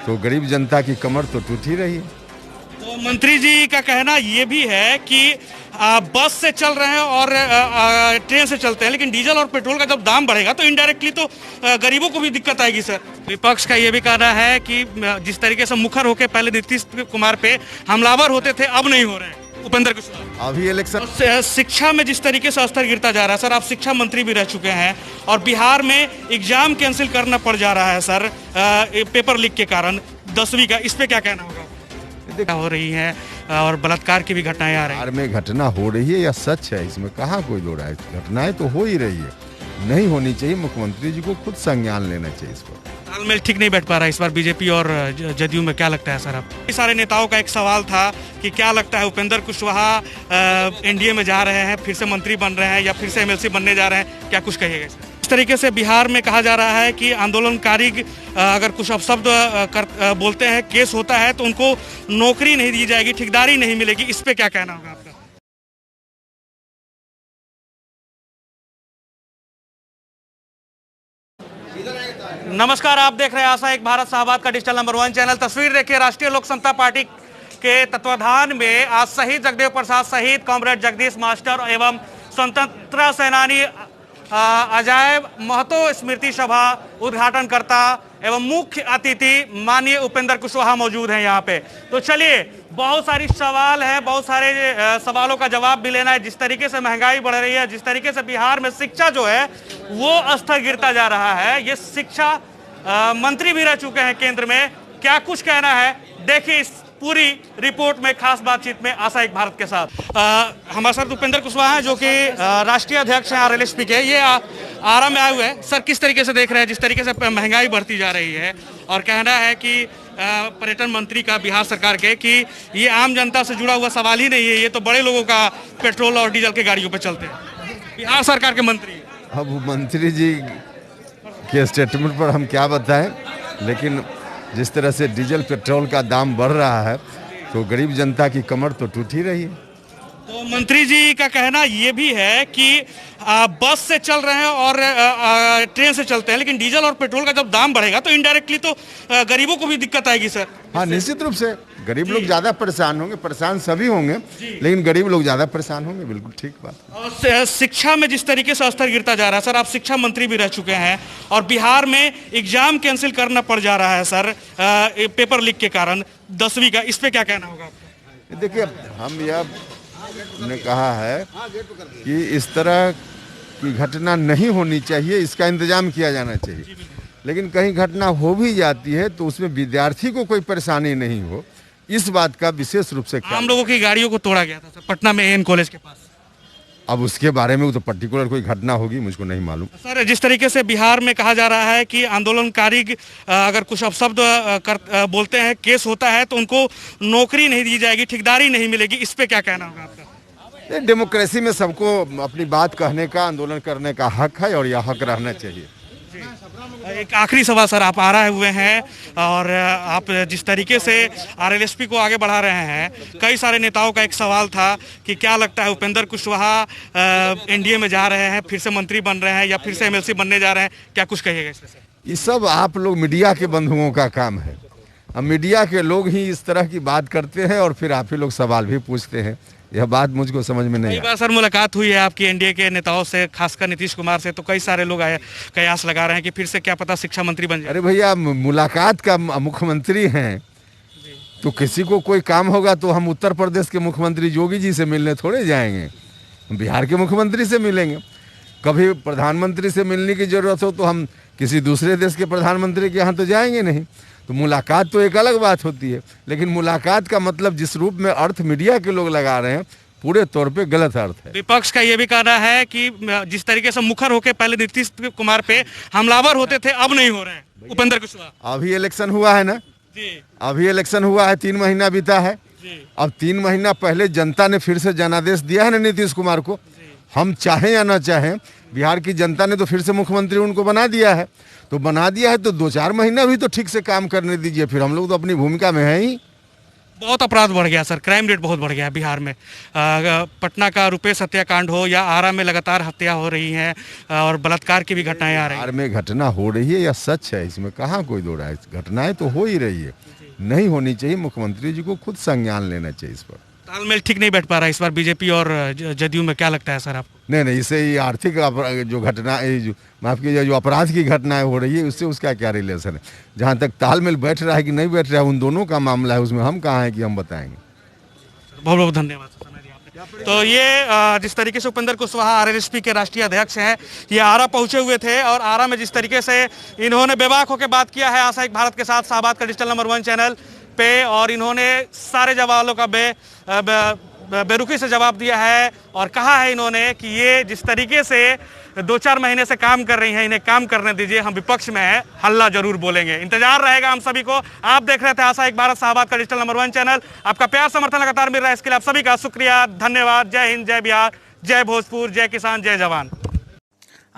तो गरीब जनता की कमर तो टूट ही रही है। तो मंत्री जी का कहना ये भी है कि बस से चल रहे हैं और ट्रेन से चलते हैं, लेकिन डीजल और पेट्रोल का जब दाम बढ़ेगा तो इनडायरेक्टली तो गरीबों को भी दिक्कत आएगी सर। विपक्ष का ये भी कहना है कि जिस तरीके से मुखर होकर पहले नीतीश कुमार पे हमलावर होते थे, अब नहीं हो रहे हैं। उपेंद्र कुशवाहा अभी इलेक्शन शिक्षा में जिस तरीके से स्तर गिरता जा रहा है सर, आप शिक्षा मंत्री भी रह चुके हैं और बिहार में एग्जाम कैंसिल करना पड़ जा रहा है सर पेपर लीक के कारण 10वीं का, इस पे क्या कहना होगा? हो रही है और बलात्कार की भी घटनाएं आ रही हैं। बिहार में घटना हो रही है या सच है, इसमें कहाँ कोई दो राय। घटनाएं तो हो ही रही है, नहीं होनी चाहिए। मुख्यमंत्री जी को खुद संज्ञान लेना चाहिए इस पर। तालमेल ठीक नहीं बैठ पा रहा है इस बार बीजेपी और जदयू में, क्या लगता है सर आप? कई सारे नेताओं का एक सवाल था कि क्या लगता है उपेंद्र कुशवाहा एनडीए में जा रहे हैं, फिर से मंत्री बन रहे हैं या फिर से एमएलसी बनने जा रहे हैं, क्या कुछ कहिएगा सर? इस तरीके से बिहार में कहा जा रहा है कि आंदोलनकारी अगर कुछ अपशब्द बोलते हैं, केस होता है तो उनको नौकरी नहीं दी जाएगी, ठेकेदारी नहीं मिलेगी, इस पे क्या कहना होगा आपका? नमस्कार, आप देख रहे हैं आशा एक भारत शाहबाद का डिजिटल नंबर 1 चैनल। तस्वीर देखिए, राष्ट्रीय लोक समता पार्टी के तत्वाधान में आज शहीद जगदेव प्रसाद शहीद कॉमरेड जगदीश मास्टर एवं स्वतंत्रता सेनानी अजय महतो स्मृति सभा उद्घाटनकर्ता एवं मुख्य अतिथि माननीय उपेंद्र कुशवाहा मौजूद हैं यहाँ पे। तो चलिए, बहुत सारी सवाल है, बहुत सारे सवालों का जवाब भी लेना है। जिस तरीके से महंगाई बढ़ रही है, जिस तरीके से बिहार में शिक्षा जो है वो स्तर गिरता जा रहा है, ये शिक्षा मंत्री भी रह चुके हैं केंद्र में, क्या कुछ कहना है देखिए इस पूरी रिपोर्ट में, खास बातचीत में आशा एक भारत के साथ। हमारे साथ उपेंद्र कुशवाहा हैं जो कि राष्ट्रीय अध्यक्ष हैं आरएलएसपी के। ये आरा में आए हुए हैं सर, किस तरीके से देख रहे हैं जिस तरीके से महंगाई बढ़ती जा रही है, और कहना है कि पर्यटन मंत्री का बिहार सरकार के कि ये आम जनता से जुड़ा हुआ सवाल ही नहीं है, ये तो बड़े लोगों का पेट्रोल और डीजल के गाड़ियों पर चलते हैं, बिहार सरकार के मंत्री। अब मंत्री जी के स्टेटमेंट पर हम क्या बताएं, लेकिन जिस तरह से डीजल पेट्रोल का दाम बढ़ रहा है तो गरीब जनता की कमर तो टूट ही रही है। तो मंत्री जी का कहना ये भी है कि बस से चल रहे हैं और ट्रेन से चलते हैं, लेकिन डीजल और पेट्रोल का जब दाम बढ़ेगा तो इनडायरेक्टली तो गरीबों को भी दिक्कत आएगी सर। हाँ, निश्चित रूप से गरीब लोग ज़्यादा परेशान होंगे, परेशान सभी होंगे, लेकिन गरीब लोग ज़्यादा परेशान होंगे, बिल्कुल ठीक बात। और शिक्षा में जिस तरीके से स्तर गिरता जा रहा है सर, आप शिक्षा मंत्री भी रह चुके हैं और बिहार में एग्जाम कैंसिल करना पड़ जा रहा है सर पेपर लीक के कारण 10वीं का, इस पे क्या कहना होगा आपका? देखिए, हम यह ने कहा है कि इस तरह की घटना नहीं होनी चाहिए, इसका इंतजाम किया जाना चाहिए। लेकिन कहीं घटना हो भी जाती है तो उसमें विद्यार्थी को कोई परेशानी नहीं हो, इस बात का विशेष रूप से आम लोगों की गाड़ियों को तोड़ा गया था सर पटना में एएन कॉलेज के पास। अब उसके बारे में तो पर्टिकुलर कोई घटना होगी, मुझको नहीं मालूम सर। जिस तरीके से बिहार में कहा जा रहा है कि आंदोलनकारी अगर कुछ अपशब्द बोलते हैं, केस होता है तो उनको नौकरी नहीं दी जाएगी, ठेकेदारी नहीं मिलेगी, इस पे क्या कहना होगा आपका? डेमोक्रेसी में सबको अपनी बात कहने का, आंदोलन करने का हक है और यह हक रहना चाहिए। एक आखिरी सवाल सर, आप आ रहे हुए हैं और आप जिस तरीके से आरएलएसपी को आगे बढ़ा रहे हैं, कई सारे नेताओं का एक सवाल था कि क्या लगता है उपेंद्र कुशवाहा एनडीए में जा रहे हैं, फिर से मंत्री बन रहे हैं या फिर से एमएलसी बनने जा रहे हैं, क्या कुछ कहिएगा इसमें सर? ये सब आप लोग मीडिया के बंधुओं का काम है। अब मीडिया के लोग ही इस तरह की बात करते हैं और फिर आप ही लोग सवाल भी पूछते हैं, यह बात मुझको समझ में नहीं। कई बार सर मुलाकात हुई है आपकी एनडीए के नेताओं से, खासकर नीतीश कुमार से, तो कई सारे लोग आए कयास लगा रहे हैं कि फिर से क्या पता शिक्षा मंत्री बन जाए। अरे भैया, मुलाकात का मुख्यमंत्री हैं तो किसी को कोई काम होगा तो हम उत्तर प्रदेश के मुख्यमंत्री योगी जी से मिलने थोड़े जाएंगे, हम बिहार के मुख्यमंत्री से मिलेंगे। कभी प्रधानमंत्री से मिलने की जरूरत हो तो हम किसी दूसरे देश के प्रधानमंत्री के यहाँ तो जाएंगे नहीं। तो मुलाकात तो एक अलग बात होती है, लेकिन मुलाकात का मतलब जिस रूप में अर्थ मीडिया के लोग लगा रहे हैं, पूरे तौर पे गलत अर्थ है। विपक्ष का ये भी कहना है कि जिस तरीके से मुखर होकर पहले नीतीश कुमार पे हमलावर होते थे, अब नहीं हो रहे हैं उपेंद्र कुशवाहा। अभी इलेक्शन हुआ है ना जी, अभी इलेक्शन हुआ है, 3 महीना बीता है। अब 3 महीना पहले जनता ने फिर से जनादेश दिया है ना नीतीश कुमार को। हम चाहें या ना चाहें, बिहार की जनता ने तो फिर से मुख्यमंत्री उनको बना दिया है। तो बना दिया है तो 2-4 महीना भी तो ठीक से काम करने दीजिए, फिर हम लोग तो अपनी भूमिका में हैं ही। बहुत अपराध बढ़ गया सर, क्राइम रेट बहुत बढ़ गया है बिहार में। पटना का रुपेश हत्याकांड हो या आरा में लगातार हत्या हो रही हैं और बलात्कार की भी घटनाएं आ रही हैं। बिहार में घटना हो रही है या सच है, इसमें कहाँ कोई दो राय, घटनाएं तो हो ही रही है, नहीं होनी चाहिए। मुख्यमंत्री जी को खुद संज्ञान लेना चाहिए इस पर। तालमेल ठीक नहीं बैठ पा रहा है इस बार बीजेपी और जदयू में, क्या लगता है सर आपको? नहीं, इससे ये आर्थिक जो घटना जो माफ कीजिए जो अपराध की घटनाएं हो रही है उससे उसका क्या रिलेशन है। जहाँ तक तालमेल बैठ रहा है कि नहीं बैठ रहा है उन दोनों का मामला है, उसमें हम कहाँ हैं कि हम बताएंगे। बहुत बहुत धन्यवाद सर, समय दिया आपने। तो ये जिस तरीके से उपेंद्र कुशवाहा आरएलएसपी के राष्ट्रीय अध्यक्ष हैं, ये आरा पहुंचे हुए थे और आरा में जिस तरीके से इन्होंने बेबाक होकर बात किया है आशा एक भारत के साथ शाहबाद का डिजिटल नंबर 1 चैनल पे, और इन्होंने सारे सवालों का बेरुखी से जवाब दिया है और कहा है इन्होंने कि ये जिस तरीके से 2-4 महीने से काम कर रही हैं, इन्हें काम करने दीजिए, हम विपक्ष में है, हल्ला जरूर बोलेंगे। इंतजार रहेगा हम सभी को। आप देख रहे थे आशा एक भारत शाहबाद का डिजिटल नंबर 1 चैनल। आपका प्यार समर्थन लगातार मिल रहा है, इसके लिए आप सभी का शुक्रिया, धन्यवाद। जय हिंद, जय बिहार, जय भोजपुर, जय किसान, जय जवान।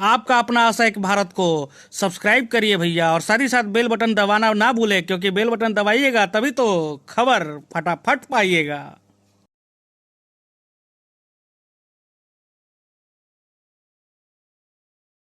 आपका अपना आशा एक भारत को सब्सक्राइब करिए भैया, और साथ ही साथ बेल बटन दबाना ना भूले, क्योंकि बेल बटन दबाइएगा तभी तो खबर फटाफट पाइएगा।